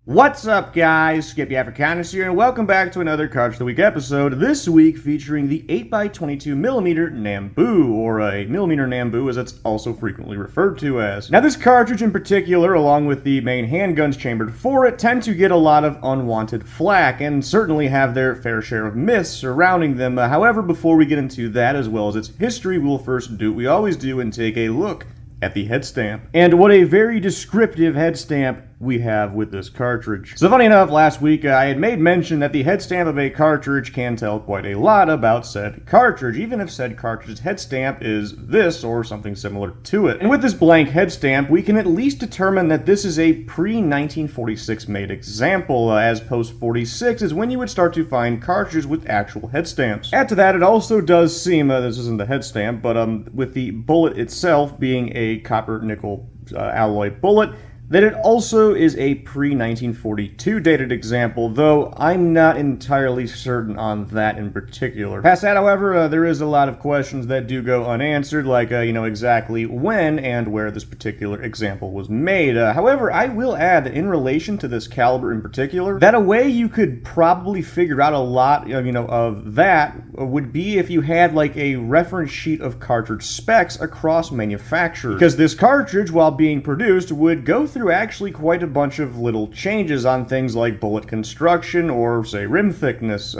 What's up, guys? Skippy Africanus here, and welcome back to another Cartridge of the Week episode, this week featuring the 8x22mm Nambu, or a millimeter Nambu as it's also frequently referred to as. Now, this cartridge in particular, along with the main handguns chambered for it, tend to get a lot of unwanted flack, and certainly have their fair share of myths surrounding them. However, before we get into that, as well as its history, we'll first do what we always do and take a look at the head stamp. And what a very descriptive head stamp we have with this cartridge. So funny enough, last week I had made mention that the head stamp of a cartridge can tell quite a lot about said cartridge, even if said cartridge's head stamp is this or something similar to it. And with this blank head stamp, we can at least determine that this is a pre-1946 made example, as post-46 is when you would start to find cartridges with actual head stamps. Add to that, it also does seem, this isn't the head stamp, but with the bullet itself being a copper-nickel alloy bullet, that it also is a pre-1942 dated example, though I'm not entirely certain on that in particular. Past that, however, there is a lot of questions that do go unanswered, like, exactly when and where this particular example was made. However, I will add that in relation to this caliber in particular, that a way you could probably figure out a lot, of that would be if you had, like, a reference sheet of cartridge specs across manufacturers. Because this cartridge, while being produced, would go through actually quite a bunch of little changes on things like bullet construction or, say, rim thickness.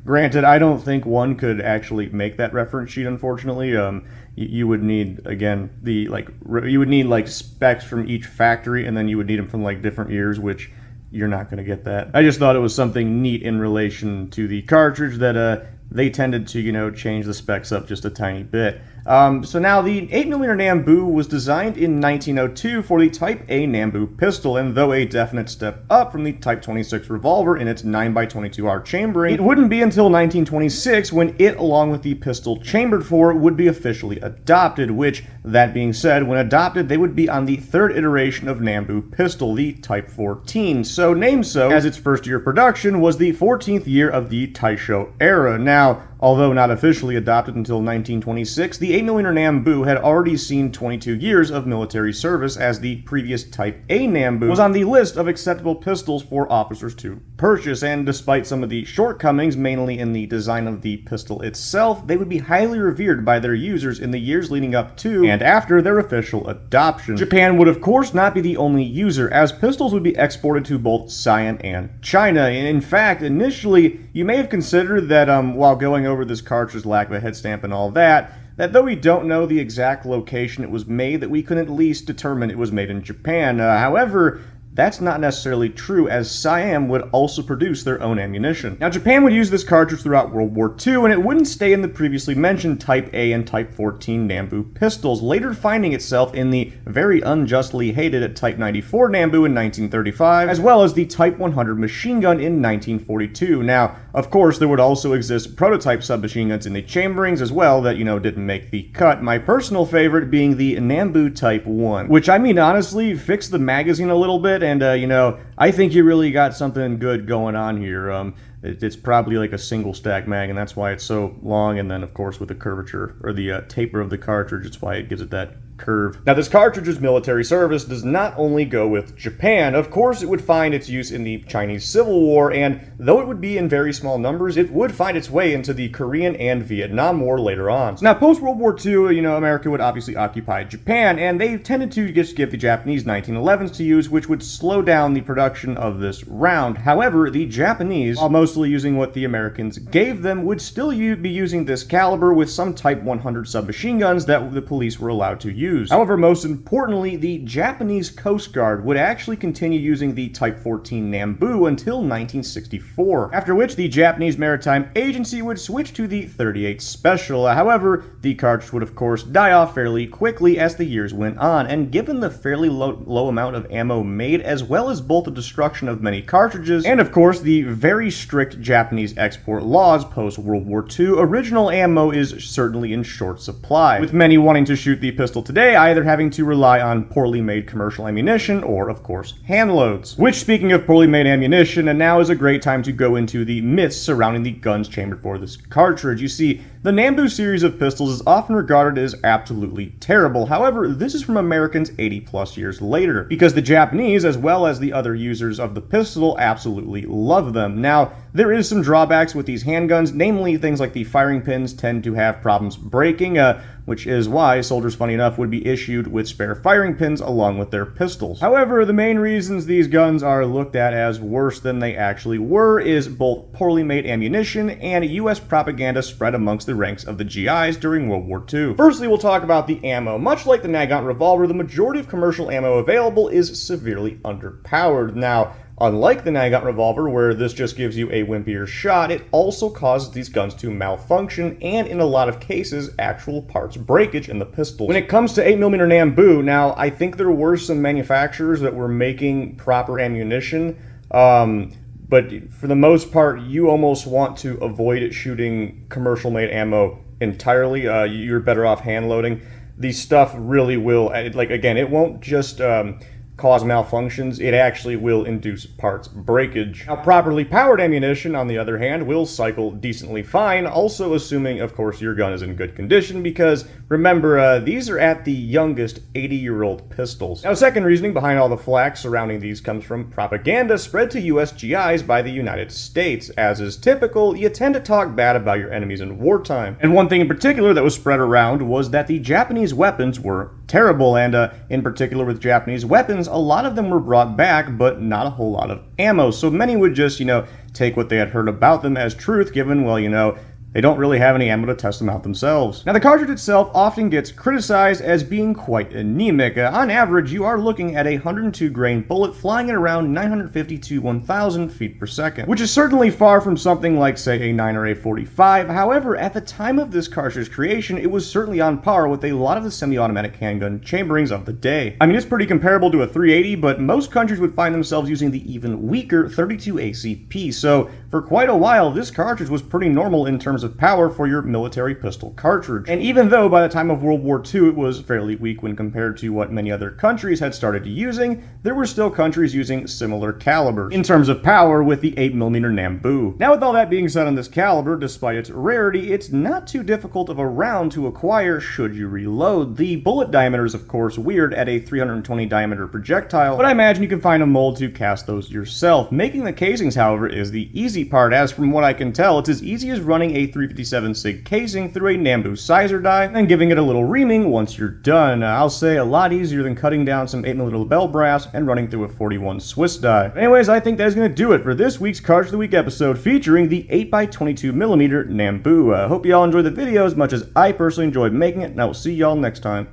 Granted, I don't think one could actually make that reference sheet, unfortunately. You would need, again, you would need specs from each factory, and then you would need them from different years, which you're not going to get that. I just thought it was something neat in relation to the cartridge that they tended to, change the specs up just a tiny bit. So now the 8mm Nambu was designed in 1902 for the Type A Nambu pistol, and though a definite step up from the Type 26 revolver in its 9x22R chambering, it wouldn't be until 1926 when it, along with the pistol chambered for, would be officially adopted, which, that being said, when adopted, they would be on the third iteration of Nambu pistol, the Type 14, so named so as its first year of production was the 14th year of the Taisho era. Now, although not officially adopted until 1926, the 8mm Nambu had already seen 22 years of military service, as the previous Type A Nambu was on the list of acceptable pistols for officers to purchase, and despite some of the shortcomings, mainly in the design of the pistol itself, they would be highly revered by their users in the years leading up to and after their official adoption. Japan would of course not be the only user, as pistols would be exported to both Siam and China. And in fact, initially, you may have considered that while going over this cartridge's lack of a head stamp and all that though we don't know the exact location it was made, that we can at least determine it was made in Japan. However, that's not necessarily true, as Siam would also produce their own ammunition. Now, Japan would use this cartridge throughout World War II, and it wouldn't stay in the previously mentioned Type A and Type 14 Nambu pistols, later finding itself in the very unjustly hated Type 94 Nambu in 1935, as well as the Type 100 machine gun in 1942. Now, of course, there would also exist prototype submachine guns in the chamberings as well that, didn't make the cut. My personal favorite being the Nambu Type 1, which, honestly, fixed the magazine a little bit, and, I think you really got something good going on here. It's probably like a single stack mag, and that's why it's so long, and then, of course, with the curvature, or the taper of the cartridge, it's why it gives it that curve. Now, this cartridge's military service does not only go with Japan. Of course, it would find its use in the Chinese Civil War, and though it would be in very small numbers, it would find its way into the Korean and Vietnam War later on. So now, post-World War II, America would obviously occupy Japan, and they tended to just give the Japanese 1911s to use, which would slow down the production of this round. However, the Japanese, while mostly using what the Americans gave them, would still be using this caliber with some Type 100 submachine guns that the police were allowed to use. However, most importantly, the Japanese Coast Guard would actually continue using the Type 14 Nambu until 1964, after which the Japanese Maritime Agency would switch to the 38 Special. However, the cartridge would of course die off fairly quickly as the years went on, and given the fairly low amount of ammo made, as well as both the destruction of many cartridges, and of course the very strict Japanese export laws post-World War II, original ammo is certainly in short supply, with many wanting to shoot the pistol to today, either having to rely on poorly made commercial ammunition or, of course, hand loads. Which, speaking of poorly made ammunition, and now is a great time to go into the myths surrounding the guns chambered for this cartridge. You see, the Nambu series of pistols is often regarded as absolutely terrible. However, this is from Americans 80 plus years later, because the Japanese, as well as the other users of the pistol, absolutely love them. Now, there is some drawbacks with these handguns, namely things like the firing pins tend to have problems breaking, which is why soldiers, funny enough, would be issued with spare firing pins along with their pistols. However, the main reasons these guns are looked at as worse than they actually were is both poorly made ammunition and US propaganda spread amongst the ranks of the GIs during World War II. Firstly, we'll talk about the ammo. Much like the Nagant revolver, the majority of commercial ammo available is severely underpowered. Now, unlike the Nagant revolver, where this just gives you a wimpier shot, it also causes these guns to malfunction and, in a lot of cases, actual parts breakage in the pistols. When it comes to 8mm Nambu, now, I think there were some manufacturers that were making proper ammunition, but for the most part, you almost want to avoid shooting commercial-made ammo entirely. You're better off hand-loading. The stuff really will, like, again, it won't just cause malfunctions, it actually will induce parts breakage. Now, properly powered ammunition, on the other hand, will cycle decently fine, also assuming, of course, your gun is in good condition, because remember, these are at the youngest 80-year-old pistols. Now, second reasoning behind all the flack surrounding these comes from propaganda spread to US GIs by the United States. As is typical, you tend to talk bad about your enemies in wartime. And one thing in particular that was spread around was that the Japanese weapons were terrible, and in particular with Japanese weapons, a lot of them were brought back, but not a whole lot of ammo. So many would just, take what they had heard about them as truth, given, well, they don't really have any ammo to test them out themselves. Now, the cartridge itself often gets criticized as being quite anemic. On average, you are looking at a 102 grain bullet flying at around 950 to 1,000 feet per second, which is certainly far from something like, say, a 9 or a 45. However, at the time of this cartridge's creation, it was certainly on par with a lot of the semi-automatic handgun chamberings of the day. I mean, it's pretty comparable to a 380, but most countries would find themselves using the even weaker 32 ACP. So, for quite a while, this cartridge was pretty normal in terms of power for your military pistol cartridge. And even though by the time of World War II it was fairly weak when compared to what many other countries had started using, there were still countries using similar calibers in terms of power with the 8mm Nambu. Now, with all that being said on this caliber, despite its rarity, it's not too difficult of a round to acquire should you reload. The bullet diameter is of course weird at a 320 diameter projectile, but I imagine you can find a mold to cast those yourself. Making the casings, however, is the easy part, as from what I can tell, it's as easy as running a 357 SIG casing through a Nambu sizer die and giving it a little reaming once you're done. I'll say a lot easier than cutting down some 8mm label brass and running through a 41 Swiss die. Anyways, I think that's going to do it for this week's Cartridge of the Week episode featuring the 8x22mm Nambu. I hope you all enjoyed the video as much as I personally enjoyed making it, and I will see y'all next time.